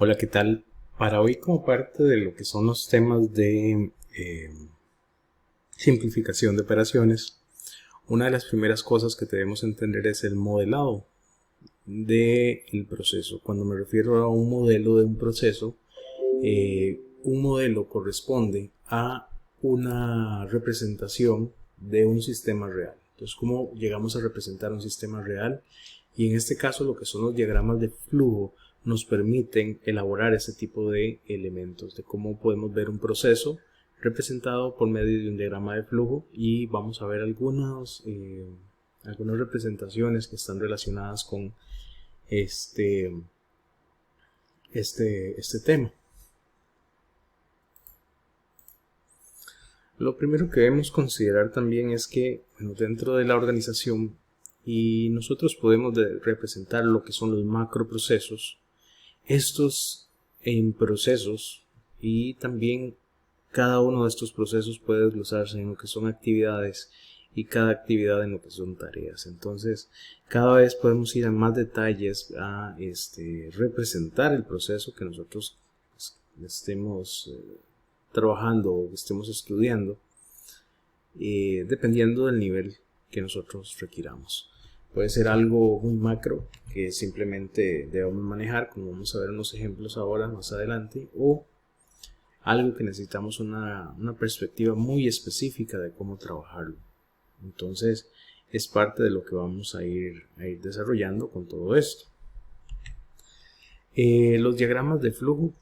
Hola, ¿qué tal? Para hoy, como parte de lo que son los temas de simplificación de operaciones, una de las primeras cosas que debemos entender es el modelado del proceso. Cuando me refiero a un modelo de un proceso, un modelo corresponde a una representación de un sistema real. Entonces, ¿cómo llegamos a representar un sistema real? Y en este caso, lo que son los diagramas de flujo nos permiten elaborar ese tipo de elementos, de cómo podemos ver un proceso representado por medio de un diagrama de flujo, y vamos a ver algunas representaciones que están relacionadas con este, este tema. Lo primero que debemos considerar también es que dentro de la organización y nosotros podemos representar lo que son los macroprocesos, estos en procesos, y también cada uno de estos procesos puede desglosarse en lo que son actividades y cada actividad en lo que son tareas. Entonces, cada vez podemos ir a más detalles a representar el proceso que nosotros estemos trabajando o que estemos estudiando, dependiendo del nivel que nosotros requiramos. Puede ser algo muy macro que simplemente debemos manejar, como vamos a ver unos ejemplos ahora más adelante, o algo que necesitamos una perspectiva muy específica de cómo trabajarlo. Entonces es parte de lo que vamos a ir desarrollando con todo esto. Los diagramas de flujo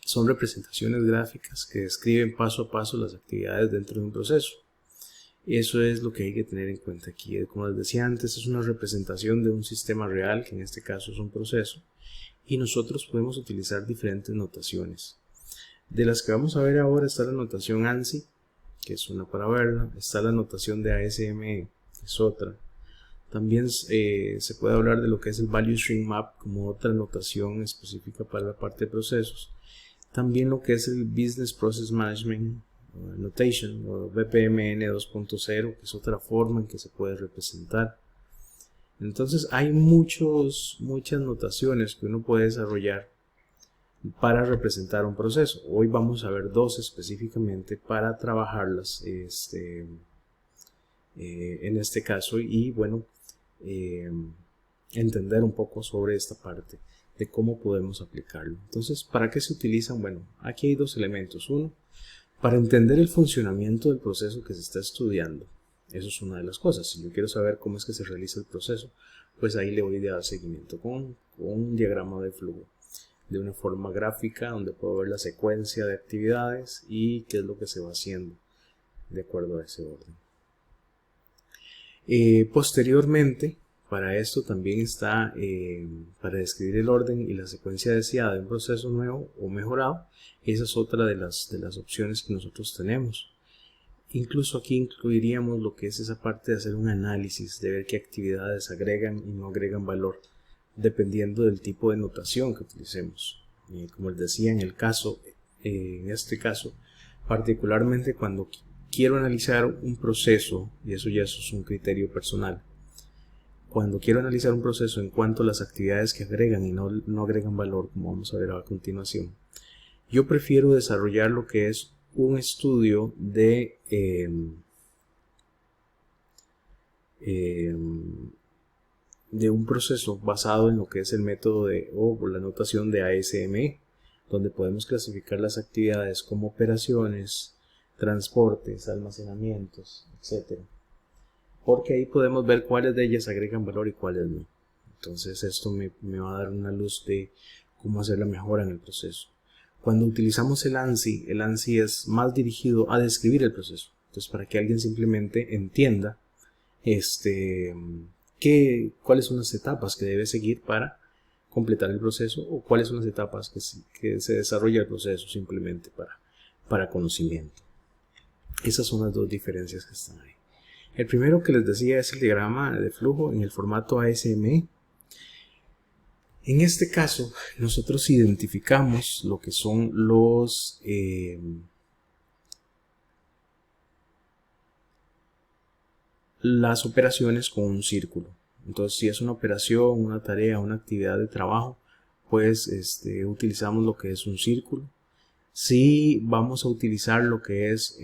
son representaciones gráficas que describen paso a paso las actividades dentro de un proceso. Eso es lo que hay que tener en cuenta aquí. Como les decía antes, es una representación de un sistema real, que en este caso es un proceso, y nosotros podemos utilizar diferentes notaciones. De las que vamos a ver ahora está la notación ANSI, que es una para verla. Está la notación de ASME, que es otra. También se puede hablar de lo que es el Value Stream Map como otra notación específica para la parte de procesos. También lo que es el Business Process Management Notation o BPMN 2.0, que es otra forma en que se puede representar. Entonces hay muchas notaciones que uno puede desarrollar para representar un proceso. Hoy vamos a ver dos específicamente para trabajarlas en este caso, y bueno, entender un poco sobre esta parte de cómo podemos aplicarlo. Entonces, ¿para qué se utilizan? Bueno, aquí hay dos elementos. Uno, para entender el funcionamiento del proceso que se está estudiando. Eso es una de las cosas. Si yo quiero saber cómo es que se realiza el proceso, pues ahí le voy a dar seguimiento con un diagrama de flujo de una forma gráfica, donde puedo ver la secuencia de actividades y qué es lo que se va haciendo de acuerdo a ese orden. Posteriormente, para esto también está, para describir el orden y la secuencia deseada de un proceso nuevo o mejorado. Esa es otra de las opciones que nosotros tenemos. Incluso aquí incluiríamos lo que es esa parte de hacer un análisis, de ver qué actividades agregan y no agregan valor, dependiendo del tipo de notación que utilicemos. Como les decía, en este caso, particularmente cuando quiero analizar un proceso, y eso ya es un criterio personal, cuando quiero analizar un proceso en cuanto a las actividades que agregan y no agregan valor, como vamos a ver a continuación, yo prefiero desarrollar lo que es un estudio de un proceso basado en lo que es el método o la notación de ASME, donde podemos clasificar las actividades como operaciones, transportes, almacenamientos, etc. Porque ahí podemos ver cuáles de ellas agregan valor y cuáles no. Entonces esto me va a dar una luz de cómo hacer la mejora en el proceso. Cuando utilizamos el ANSI es más dirigido a describir el proceso. Entonces, para que alguien simplemente entienda cuáles son las etapas que debe seguir para completar el proceso, o cuáles son las etapas que se desarrolla el proceso simplemente para conocimiento. Esas son las dos diferencias que están ahí. El primero que les decía es el diagrama de flujo en el formato ASME. En este caso, nosotros identificamos lo que son las operaciones con un círculo. Entonces, si es una operación, una tarea, una actividad de trabajo, pues utilizamos lo que es un círculo. Si vamos a utilizar lo que es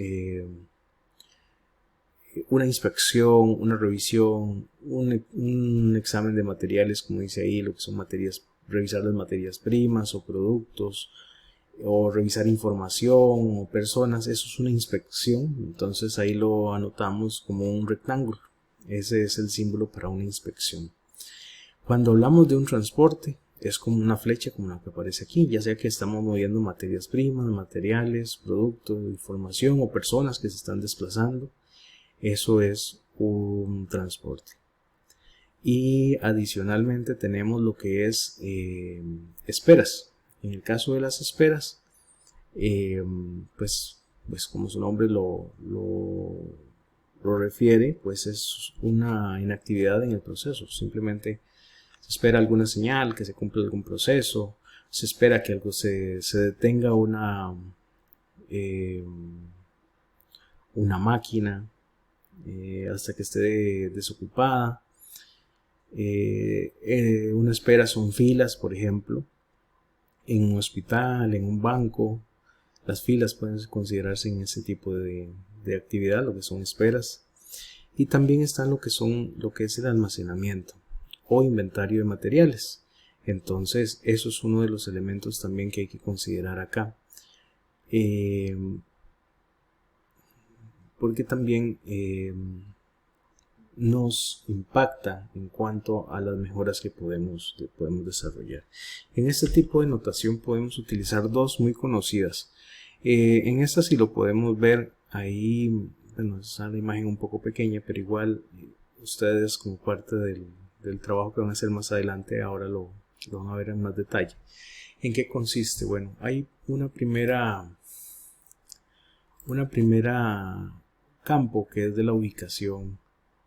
una inspección, una revisión, un examen de materiales, como dice ahí, lo que son materias, revisar las materias primas o productos, o revisar información o personas, eso es una inspección. Entonces ahí lo anotamos como un rectángulo. Ese es el símbolo para una inspección. Cuando hablamos de un transporte, es como una flecha como la que aparece aquí, ya sea que estamos moviendo materias primas, materiales, productos, información o personas que se están desplazando. Eso es un transporte. Y adicionalmente tenemos lo que es esperas. En el caso de las esperas, pues como su nombre lo refiere, pues es una inactividad en el proceso. Simplemente se espera alguna señal, que se cumpla algún proceso, se espera que algo se detenga una máquina hasta que esté desocupada. Una espera son filas, por ejemplo, en un hospital, en un banco. Las filas pueden considerarse en ese tipo de actividad, lo que son esperas. Y también están lo que es el almacenamiento o inventario de materiales. Entonces eso es uno de los elementos también que hay que considerar acá, porque también nos impacta en cuanto a las mejoras que podemos desarrollar. En este tipo de notación podemos utilizar dos muy conocidas. En esta sí lo podemos ver ahí. Bueno, es una imagen un poco pequeña, pero igual ustedes, como parte del trabajo que van a hacer más adelante, ahora lo van a ver en más detalle. ¿En qué consiste? Bueno, hay una primera campo que es de la ubicación,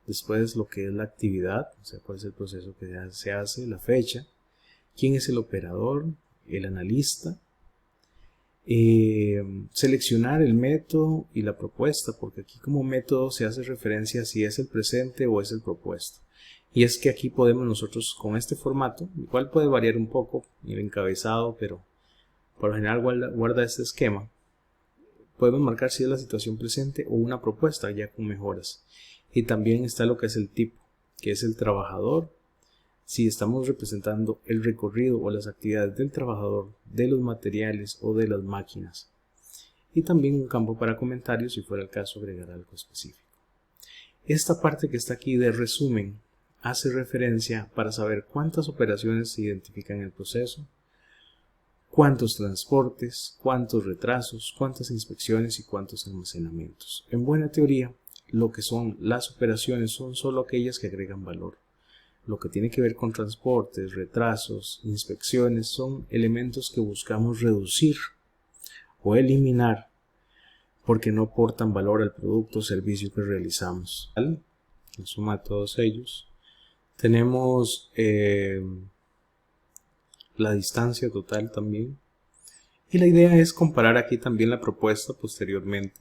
después lo que es la actividad, o sea, cuál es el proceso que se hace, la fecha, quién es el operador, el analista, seleccionar el método y la propuesta, porque aquí como método se hace referencia a si es el presente o es el propuesto. Y es que aquí podemos nosotros, con este formato, igual puede variar un poco el encabezado, pero por lo general guarda este esquema. Podemos marcar si es la situación presente o una propuesta ya con mejoras. Y también está lo que es el tipo, que es el trabajador, si estamos representando el recorrido o las actividades del trabajador, de los materiales o de las máquinas. Y también un campo para comentarios si fuera el caso agregar algo específico. Esta parte que está aquí de resumen hace referencia para saber cuántas operaciones se identifican en el proceso, cuántos transportes, cuántos retrasos, cuántas inspecciones y cuántos almacenamientos. En buena teoría, lo que son las operaciones son solo aquellas que agregan valor. Lo que tiene que ver con transportes, retrasos, inspecciones son elementos que buscamos reducir o eliminar porque no aportan valor al producto o servicio que realizamos. En suma de todos ellos, tenemos la distancia total también. Y la idea es comparar aquí también la propuesta posteriormente,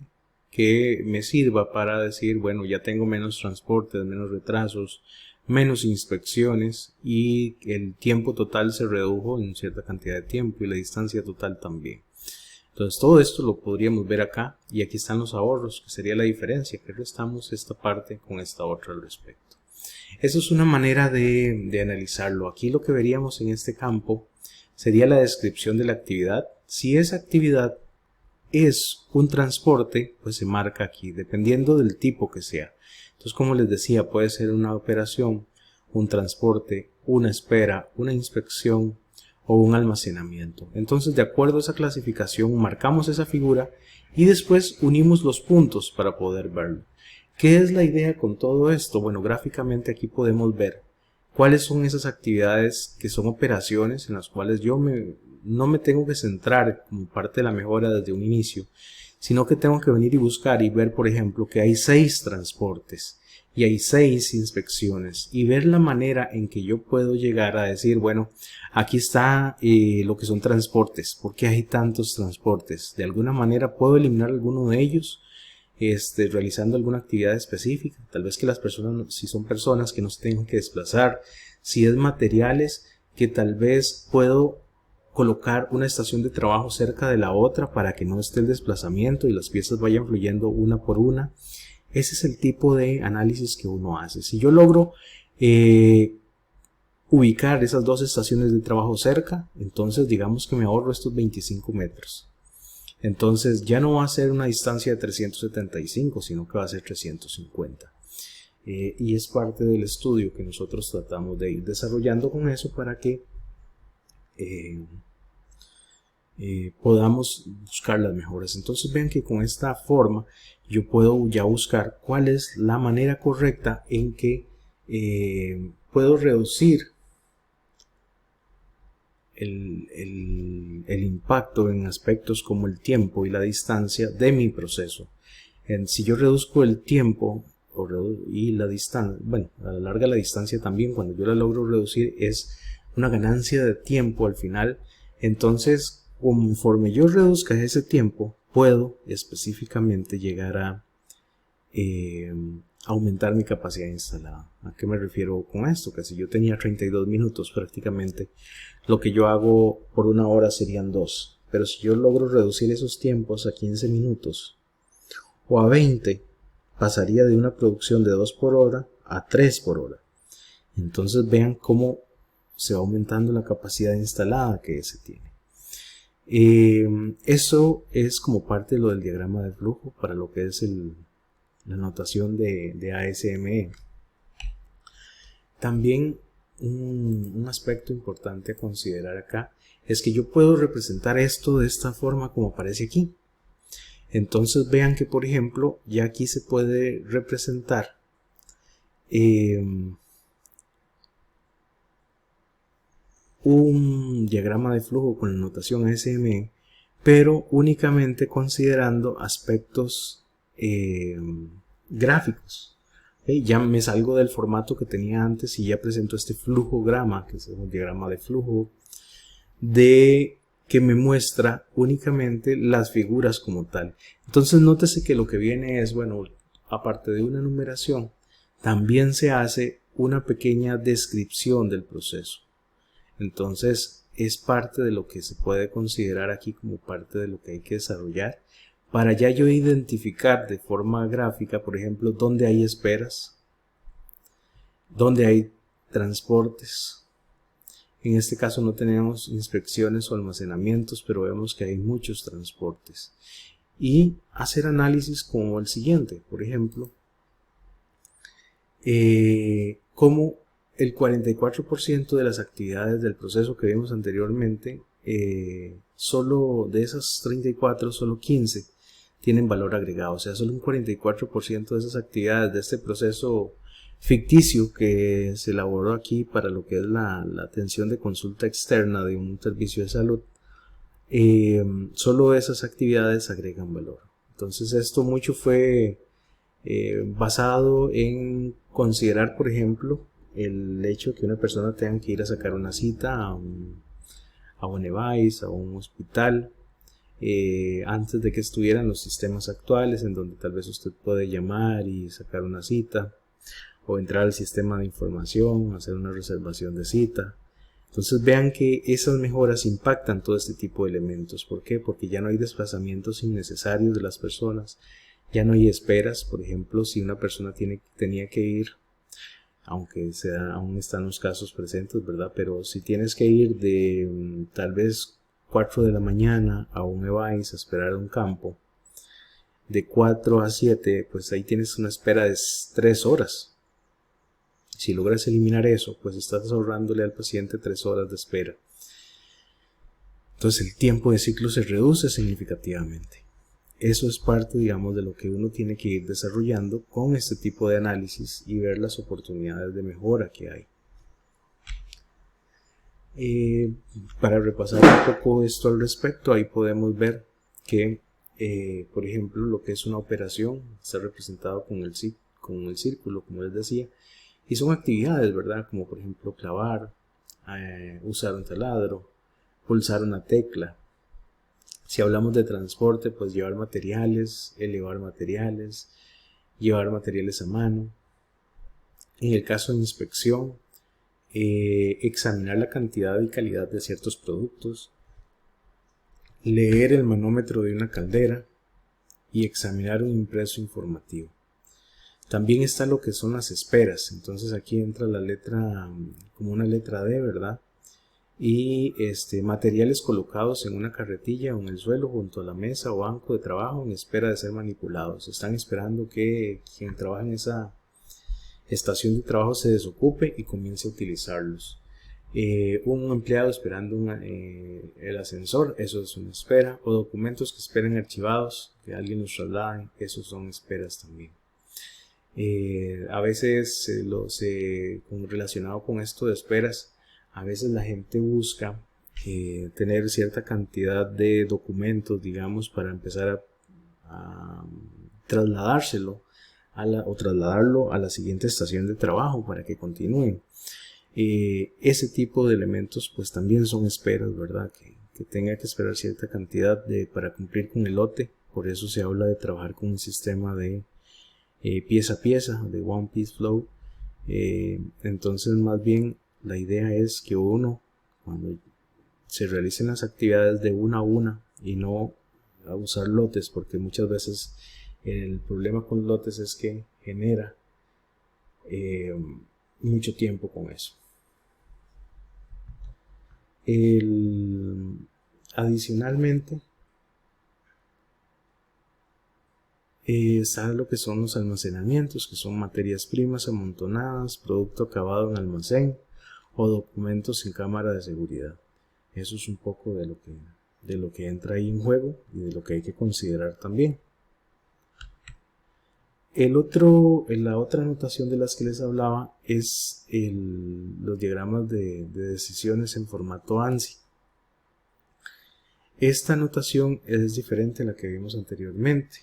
que me sirva para decir, bueno, ya tengo menos transportes, menos retrasos, menos inspecciones y el tiempo total se redujo en cierta cantidad de tiempo y la distancia total también. Entonces todo esto lo podríamos ver acá y aquí están los ahorros, que sería la diferencia, que restamos esta parte con esta otra al respecto. Eso es una manera de analizarlo. Aquí lo que veríamos en este campo sería la descripción de la actividad. Si esa actividad es un transporte, pues se marca aquí, dependiendo del tipo que sea. Entonces, como les decía, puede ser una operación, un transporte, una espera, una inspección o un almacenamiento. Entonces, de acuerdo a esa clasificación, marcamos esa figura y después unimos los puntos para poder verlo. ¿Qué es la idea con todo esto? Bueno, gráficamente aquí podemos ver cuáles son esas actividades que son operaciones en las cuales yo no me tengo que centrar como parte de la mejora desde un inicio, sino que tengo que venir y buscar y ver, por ejemplo, que hay 6 transportes y hay 6 inspecciones y ver la manera en que yo puedo llegar a decir, bueno, aquí está lo que son transportes. ¿Por qué hay tantos transportes? De alguna manera puedo eliminar alguno de ellos realizando alguna actividad específica. Tal vez que las personas, si son personas que no se tengan que desplazar, si es materiales, que tal vez puedo colocar una estación de trabajo cerca de la otra para que no esté el desplazamiento y las piezas vayan fluyendo una por una. Ese es el tipo de análisis que uno hace. Si yo logro ubicar esas dos estaciones de trabajo cerca, entonces digamos que me ahorro estos 25 metros. Entonces ya no va a ser una distancia de 375, sino que va a ser 350. Y es parte del estudio que nosotros tratamos de ir desarrollando con eso para que podamos buscar las mejoras. Entonces vean que con esta forma yo puedo ya buscar cuál es la manera correcta en que puedo reducir el impacto en aspectos como el tiempo y la distancia de mi proceso. Si yo reduzco el tiempo y la distancia, bueno, a la larga la distancia también, cuando yo la logro reducir, es una ganancia de tiempo al final. Entonces, conforme yo reduzca ese tiempo, puedo específicamente llegar a aumentar mi capacidad instalada. ¿A qué me refiero con esto? Que si yo tenía 32 minutos prácticamente, lo que yo hago por una hora serían 2. Pero si yo logro reducir esos tiempos a 15 minutos o a 20, pasaría de una producción de 2 por hora a 3 por hora. Entonces vean cómo se va aumentando la capacidad instalada que se tiene. Eso es como parte de lo del diagrama de flujo para lo que es la notación de ASME. También un aspecto importante a considerar acá es que yo puedo representar esto de esta forma como aparece aquí. Entonces vean que, por ejemplo, ya aquí se puede representar un diagrama de flujo con la notación ASME, pero únicamente considerando aspectos gráficos. Ya me salgo del formato que tenía antes y ya presento este flujograma, que es un diagrama de flujo, que me muestra únicamente las figuras como tal. Entonces nótese que lo que viene es, bueno, aparte de una numeración, también se hace una pequeña descripción del proceso. Entonces es parte de lo que se puede considerar aquí como parte de lo que hay que desarrollar para ya yo identificar de forma gráfica, por ejemplo, dónde hay esperas, dónde hay transportes. En este caso no tenemos inspecciones o almacenamientos, pero vemos que hay muchos transportes. Y hacer análisis como el siguiente, por ejemplo, como el 44% de las actividades del proceso que vimos anteriormente, solo de esas 34, solo 15 tienen valor agregado. O sea, solo un 44% de esas actividades de este proceso ficticio que se elaboró aquí para lo que es la atención de consulta externa de un servicio de salud, solo esas actividades agregan valor. Entonces esto mucho fue basado en considerar, por ejemplo, el hecho de que una persona tenga que ir a sacar una cita a un EVAIS, a un hospital, antes de que estuvieran los sistemas actuales en donde tal vez usted puede llamar y sacar una cita, o entrar al sistema de información, hacer una reservación de cita. Entonces vean que esas mejoras impactan todo este tipo de elementos. ¿Por qué? Porque ya no hay desplazamientos innecesarios de las personas, ya no hay esperas. Por ejemplo, si una persona tenía que ir, aunque aún están los casos presentes, ¿verdad? Pero si tienes que ir de tal vez 4 de la mañana a un EVAIS a esperar a un campo, de 4 a 7, pues ahí tienes una espera de 3 horas. Si logras eliminar eso, pues estás ahorrándole al paciente 3 horas de espera. Entonces el tiempo de ciclo se reduce significativamente. Eso es parte, digamos, de lo que uno tiene que ir desarrollando con este tipo de análisis y ver las oportunidades de mejora que hay. Para repasar un poco esto al respecto, ahí podemos ver que, por ejemplo, lo que es una operación está representado con el círculo, como les decía, y son actividades, ¿verdad? Como por ejemplo clavar, usar un taladro, pulsar una tecla. Si hablamos de transporte, pues llevar materiales, elevar materiales, llevar materiales a mano. En el caso de inspección, examinar la cantidad y calidad de ciertos productos, leer el manómetro de una caldera y examinar un impreso informativo. También está lo que son las esperas. Entonces aquí entra la letra como una letra D, ¿verdad? Y materiales colocados en una carretilla o en el suelo junto a la mesa o banco de trabajo en espera de ser manipulados. Están esperando que quien trabaja en esa estación de trabajo se desocupe y comience a utilizarlos. Un empleado esperando el ascensor, eso es una espera, o documentos que esperen archivados, que alguien los traslade, esos son esperas también. A veces relacionado con esto de esperas, a veces la gente busca tener cierta cantidad de documentos, digamos, para empezar a trasladárselo o trasladarlo a la siguiente estación de trabajo para que continúen. Ese tipo de elementos pues también son esperas, ¿verdad? Que tenga que esperar cierta cantidad para cumplir con el lote. Por eso se habla de trabajar con un sistema de pieza a pieza, de one piece flow. Entonces más bien la idea es que uno, cuando se realicen las actividades de una a una y no a usar lotes, porque muchas veces el problema con lotes es que genera mucho tiempo con eso. Adicionalmente está lo que son los almacenamientos, que son materias primas amontonadas, producto acabado en almacén o documentos en cámara de seguridad. Eso es un poco de lo que entra ahí en juego y de lo que hay que considerar también. La otra notación de las que les hablaba es los diagramas de decisiones en formato ANSI. Esta notación es diferente a la que vimos anteriormente.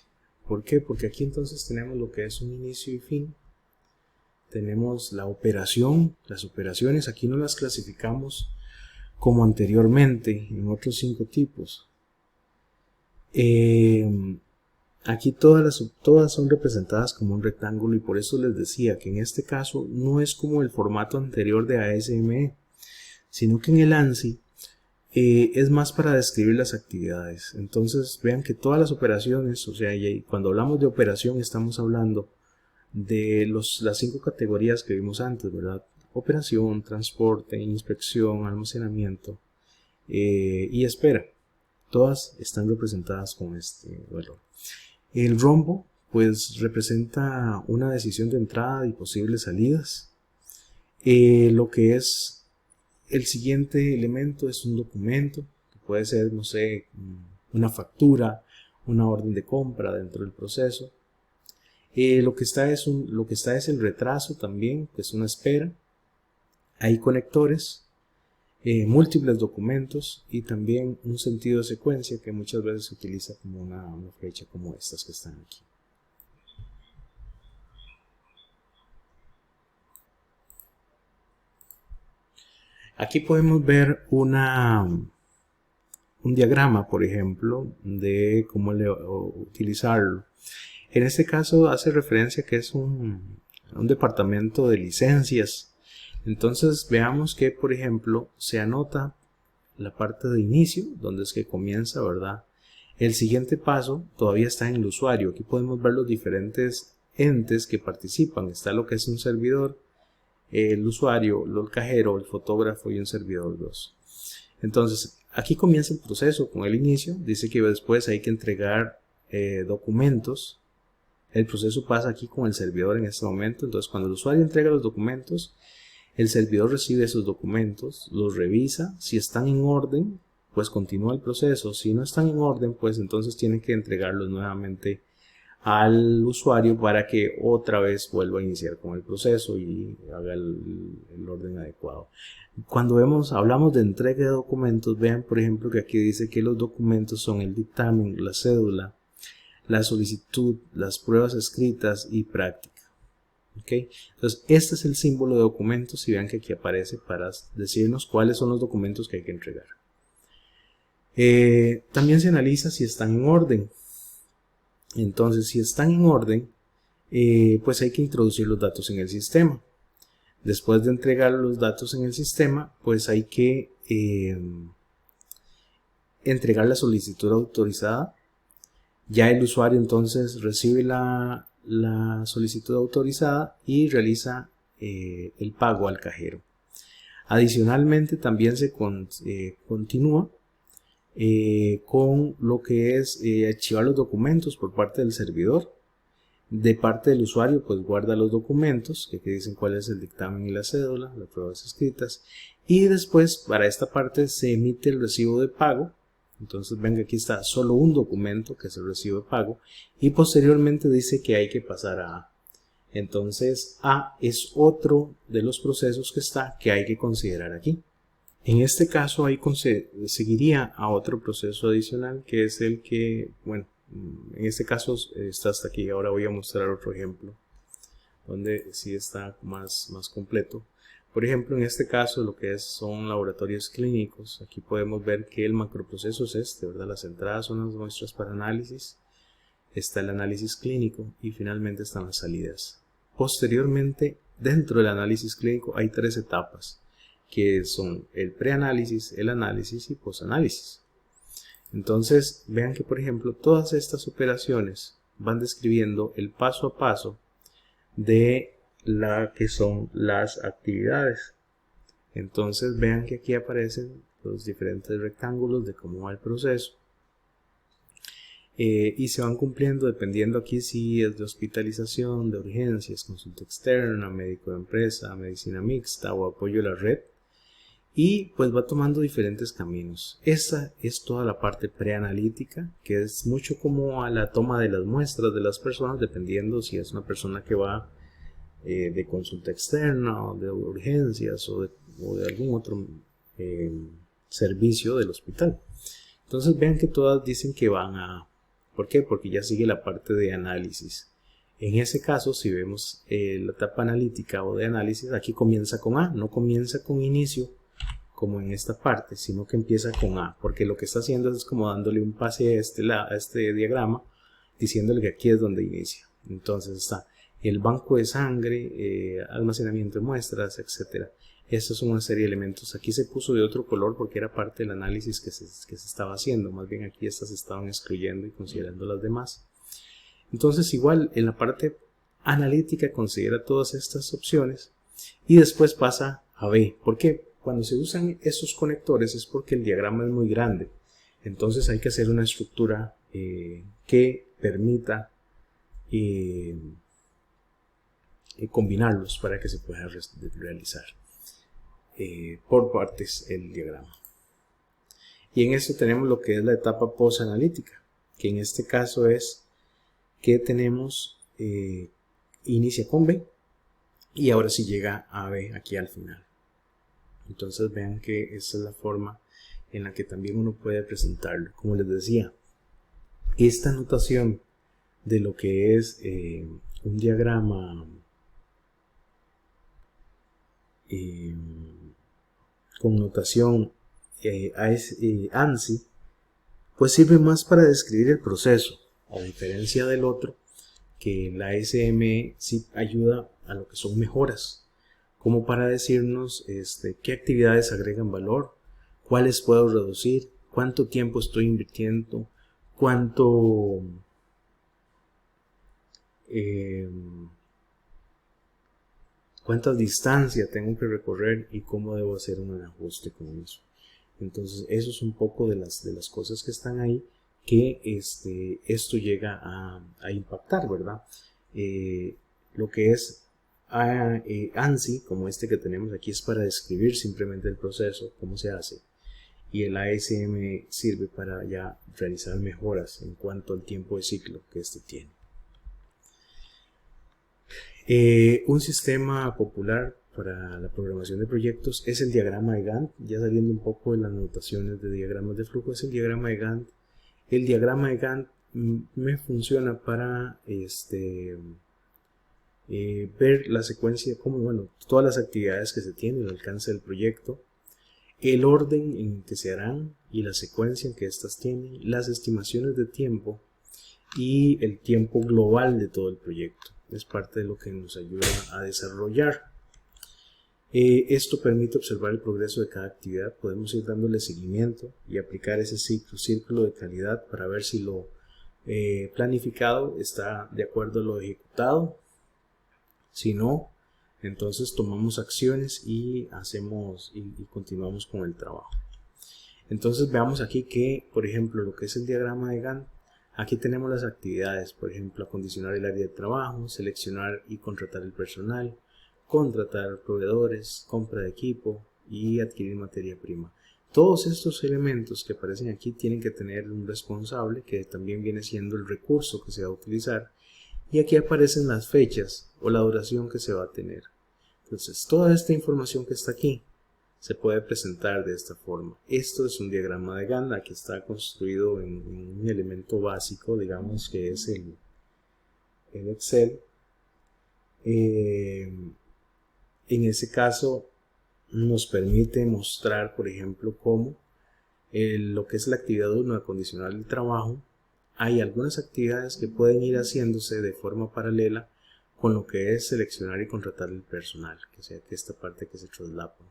¿Por qué? Porque aquí entonces tenemos lo que es un inicio y fin. Tenemos la operación, las operaciones, aquí no las clasificamos como anteriormente en otros 5 tipos. Aquí todas son representadas como un rectángulo y por eso les decía que en este caso no es como el formato anterior de ASME, sino que en el ANSI es más para describir las actividades. Entonces vean que todas las operaciones, o sea, cuando hablamos de operación estamos hablando de las 5 categorías que vimos antes, ¿verdad? Operación, transporte, inspección, almacenamiento y espera. Todas están representadas con este valor. El rombo pues representa una decisión de entrada y posibles salidas. Lo que es el siguiente elemento es un documento, que puede ser, no sé, una factura, una orden de compra dentro del proceso. Lo que está es el retraso también, que es una espera. Hay conectores, múltiples documentos y también un sentido de secuencia que muchas veces se utiliza como una flecha como estas que están aquí. Aquí podemos ver un diagrama, por ejemplo, de cómo utilizarlo. En este caso hace referencia que es un departamento de licencias. Entonces veamos que, por ejemplo, se anota la parte de inicio, donde es que comienza, ¿verdad? El siguiente paso todavía está en el usuario. Aquí podemos ver los diferentes entes que participan. Está lo que es un servidor, el usuario, el cajero, el fotógrafo y un servidor 2. Entonces, aquí comienza el proceso con el inicio. Dice que después hay que entregar documentos. El proceso pasa aquí con el servidor en este momento. Entonces, cuando el usuario entrega los documentos, el servidor recibe esos documentos, los revisa. Si están en orden, pues continúa el proceso. Si no están en orden, pues entonces tiene que entregarlos nuevamente al usuario para que otra vez vuelva a iniciar con el proceso y haga el orden adecuado. Cuando hablamos de entrega de documentos, vean por ejemplo que aquí dice que los documentos son el dictamen, la cédula, la solicitud, las pruebas escritas y práctica. ¿Okay? Entonces este es el símbolo de documentos y vean que aquí aparece para decirnos cuáles son los documentos que hay que entregar. También se analiza si están en orden. Entonces si están en orden, pues hay que introducir los datos en el sistema. Después de entregar los datos en el sistema, pues hay que entregar la solicitud autorizada. Ya el usuario entonces recibe la solicitud autorizada y realiza el pago al cajero. Adicionalmente también se continúa con lo que es archivar los documentos por parte del servidor. De parte del usuario, pues guarda los documentos que dicen cuál es el dictamen y la cédula, las pruebas escritas, y después para esta parte se emite el recibo de pago. Entonces ven que aquí está solo un documento, que es el recibo de pago, y posteriormente dice que hay que pasar a A. Entonces A es otro de los procesos que hay que considerar aquí. En este caso ahí seguiría a otro proceso adicional, que es el que, bueno, en este caso está hasta aquí. Ahora voy a mostrar otro ejemplo donde sí está más completo. Por ejemplo, en este caso lo que son laboratorios clínicos. Aquí podemos ver que el macroproceso es este, ¿verdad? Las entradas son las muestras para análisis, está el análisis clínico y finalmente están las salidas. Posteriormente, dentro del análisis clínico hay 3 etapas, que son el preanálisis, el análisis y posanálisis. Entonces vean que por ejemplo todas estas operaciones van describiendo el paso a paso de la que son las actividades. Entonces vean que aquí aparecen los diferentes rectángulos de cómo va el proceso y se van cumpliendo dependiendo aquí si es de hospitalización, de urgencias, consulta externa, médico de empresa, medicina mixta o apoyo a la red. Y pues va tomando diferentes caminos. Esta es toda la parte preanalítica, que es mucho como a la toma de las muestras de las personas, dependiendo si es una persona que va de consulta externa o de urgencias o de algún otro servicio del hospital. Entonces vean que todas dicen que van a... ¿Por qué? Porque ya sigue la parte de análisis. En ese caso, si vemos la etapa analítica o de análisis, aquí comienza con A, no comienza con inicio como en esta parte, sino que empieza con A, porque lo que está haciendo es como dándole un pase a este diagrama, diciéndole que aquí es donde inicia. Entonces está el banco de sangre, almacenamiento de muestras, etc. Estas son una serie de elementos. Aquí se puso de otro color porque era parte del análisis que se estaba haciendo, más bien aquí estas se estaban excluyendo y considerando las demás. Entonces igual en la parte analítica considera todas estas opciones y después pasa a B. ¿Por qué? Cuando se usan estos conectores es porque el diagrama es muy grande, entonces hay que hacer una estructura que permita combinarlos para que se pueda realizar por partes el diagrama. Y en esto tenemos lo que es la etapa post-analítica, que en este caso es que tenemos inicia con B y ahora sí llega a B aquí al final. Entonces vean que esa es la forma en la que también uno puede presentarlo. Como les decía, esta notación de lo que es un diagrama con notación ANSI, pues sirve más para describir el proceso, a diferencia del otro, que la ASM sí ayuda a lo que son mejoras, como para decirnos qué actividades agregan valor, cuáles puedo reducir, cuánto tiempo estoy invirtiendo, cuánta distancia tengo que recorrer y cómo debo hacer un ajuste con eso. Entonces eso es un poco de las cosas que están ahí que esto llega a impactar, ¿verdad? Lo que es ANSI, como este que tenemos aquí, es para describir simplemente el proceso, cómo se hace, y el ASM sirve para ya realizar mejoras en cuanto al tiempo de ciclo que este tiene. Un sistema popular para la programación de proyectos es el diagrama de Gantt. Ya saliendo un poco de las notaciones de diagramas de flujo, es el diagrama de Gantt. El diagrama de Gantt me funciona para ver la secuencia, todas las actividades que se tienen, el alcance del proyecto, el orden en que se harán y la secuencia en que estas tienen, las estimaciones de tiempo y el tiempo global de todo el proyecto. Es parte de lo que nos ayuda a desarrollar. Esto permite observar el progreso de cada actividad. Podemos ir dándole seguimiento y aplicar ese círculo de calidad para ver si lo planificado está de acuerdo a lo ejecutado. Si no, entonces tomamos acciones y continuamos con el trabajo. Entonces veamos aquí que, por ejemplo, lo que es el diagrama de Gantt, aquí tenemos las actividades, por ejemplo, acondicionar el área de trabajo, seleccionar y contratar el personal, contratar proveedores, compra de equipo y adquirir materia prima. Todos estos elementos que aparecen aquí tienen que tener un responsable, que también viene siendo el recurso que se va a utilizar, y aquí aparecen las fechas o la duración que se va a tener. Entonces, toda esta información que está aquí se puede presentar de esta forma. Esto es un diagrama de Gantt, que está construido en un elemento básico, digamos que es el Excel. En ese caso nos permite mostrar, por ejemplo, cómo lo que es la actividad 1 de acondicionar el trabajo, hay algunas actividades que pueden ir haciéndose de forma paralela con lo que es seleccionar y contratar el personal, que sea que esta parte que se traslapa.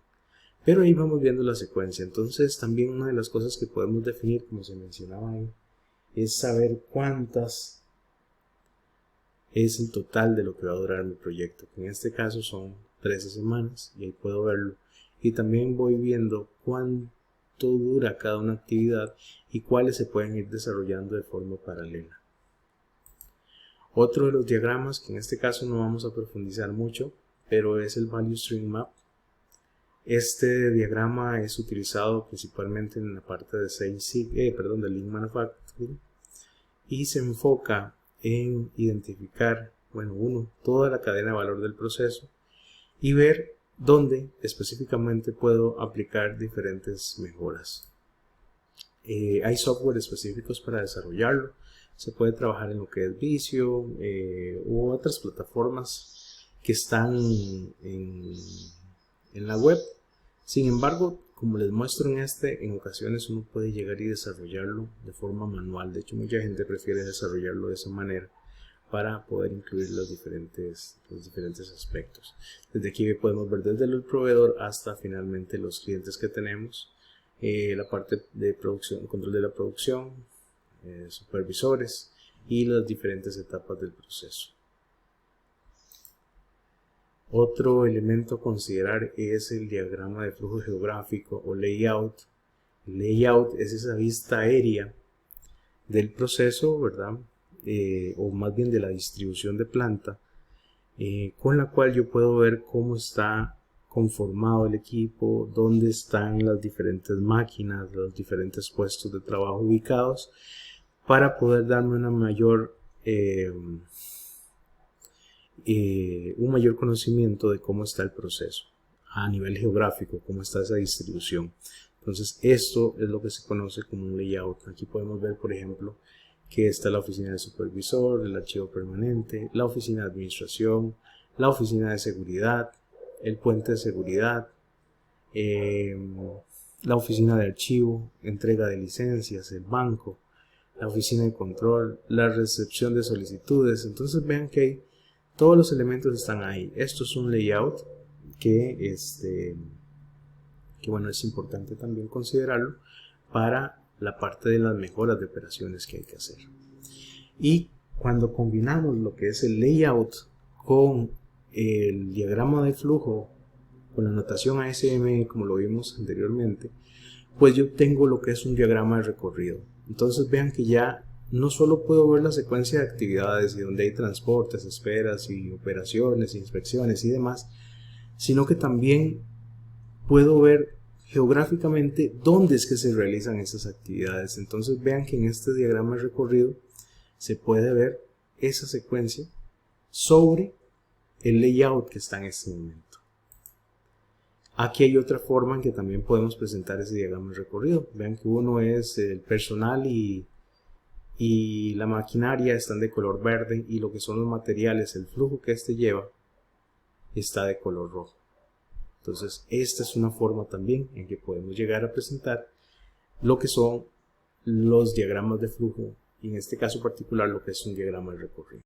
Pero ahí vamos viendo la secuencia. Entonces también una de las cosas que podemos definir, como se mencionaba ahí, es saber cuántas es el total de lo que va a durar mi proyecto, que en este caso son 13 semanas, y ahí puedo verlo. Y también voy viendo cuánto dura cada una actividad y cuáles se pueden ir desarrollando de forma paralela. Otro de los diagramas, que en este caso no vamos a profundizar mucho, pero es el Value Stream Map. Este diagrama es utilizado principalmente en la parte de de Lean Manufacturing y se enfoca en identificar, toda la cadena de valor del proceso y ver dónde específicamente puedo aplicar diferentes mejoras. Hay software específicos para desarrollarlo. Se puede trabajar en lo que es Visio u otras plataformas que están en la web. Sin embargo, como les muestro en ocasiones uno puede llegar y desarrollarlo de forma manual. De hecho, mucha gente prefiere desarrollarlo de esa manera para poder incluir los diferentes aspectos. Desde aquí podemos ver desde el proveedor hasta finalmente los clientes que tenemos, la parte de producción, control de la producción, supervisores y las diferentes etapas del proceso. Otro elemento a considerar es el diagrama de flujo geográfico o layout. El layout es esa vista aérea del proceso, ¿verdad? O más bien de la distribución de planta, con la cual yo puedo ver cómo está conformado el equipo, dónde están las diferentes máquinas, los diferentes puestos de trabajo ubicados, para poder darme un mayor conocimiento de cómo está el proceso a nivel geográfico, cómo está esa distribución. Entonces esto es lo que se conoce como un layout. Aquí podemos ver, por ejemplo, que está la oficina del supervisor, el archivo permanente, la oficina de administración, la oficina de seguridad, el puente de seguridad, la oficina de archivo, entrega de licencias, el banco, la oficina de control, la recepción de solicitudes. Entonces vean que todos los elementos están ahí. Esto es un layout que es importante también considerarlo para la parte de las mejoras de operaciones que hay que hacer. Y cuando combinamos lo que es el layout con el diagrama de flujo, con la notación ASM como lo vimos anteriormente, pues yo tengo lo que es un diagrama de recorrido. Entonces vean que ya no solo puedo ver la secuencia de actividades y donde hay transportes, esperas y operaciones, inspecciones y demás, sino que también puedo ver geográficamente dónde es que se realizan esas actividades. Entonces vean que en este diagrama de recorrido se puede ver esa secuencia sobre el layout que está en este momento. Aquí hay otra forma en que también podemos presentar ese diagrama de recorrido. Vean que uno es el personal y la maquinaria están de color verde, y lo que son los materiales, el flujo que este lleva, está de color rojo. Entonces esta es una forma también en que podemos llegar a presentar lo que son los diagramas de flujo, y en este caso particular lo que es un diagrama de recorrido.